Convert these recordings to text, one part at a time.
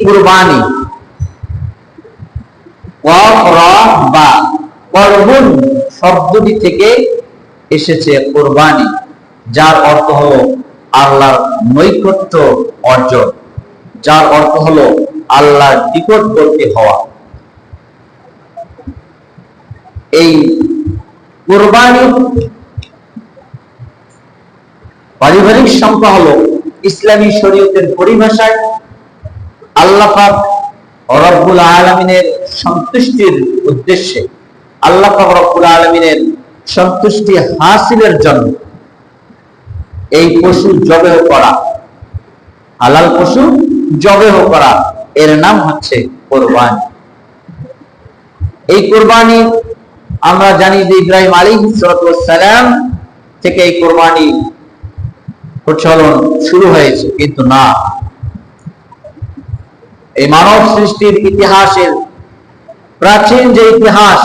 কুরবানি কর্বুন শব্দটি থেকে এসেছে কুরবানি, যার অর্থ হলো আল্লাহর নৈকট্য অর্জন, যার অর্থ হলো আল্লাহর নিকটবর্তী হওয়া। এই কুরবানি পারিবারিক সংখ্যা হলো ইসলামী শরীয়তের পরিভাষায় আল্লাহ পাক রব্বুল আলামিনের সন্তুষ্টির উদ্দেশ্যে, আল্লাহ পাক রব্বুল আলামিনের সন্তুষ্টি হাসিলের জন্য এই পশু জবেহ করা, হালাল পশু জবেহ করা, এর নাম হচ্ছে কুরবানি। এই কুরবানি আমরা জানি যে ইব্রাহিম আলাইহিস সালাম থেকে এই কুরবানি প্রচলন শুরু হয়েছে, কিন্তু না, এই মানব সৃষ্টির ইতিহাসের প্রাচীন যে ইতিহাস,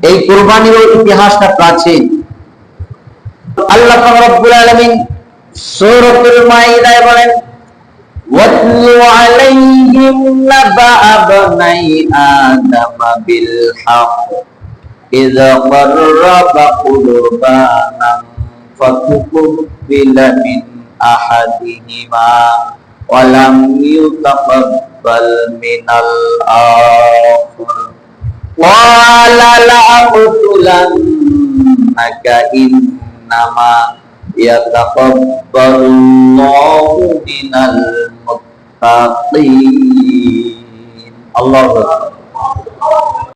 এই কুরবানির ইতিহাসটা প্রাচীন। আল্লাহ পাক রব্বুল আলামিন সূরাতুল মাইদায় বলেন, ওয়াতলু আলাইহিম নাবা'a বানাই আদম বিল হক ইযা qarraba qurbanan ফাতুকুবিলা মিন আহাদিহিমা ওয়া লাম ইউতাকাব্বাল মিনাল আখর ক্বালা লা'আকতুলান্নাকা ইন্নামা ইয়াতাকাব্বালুল্লাহু মিনাল মুত্তাকিন। আল্লাহু আকবার।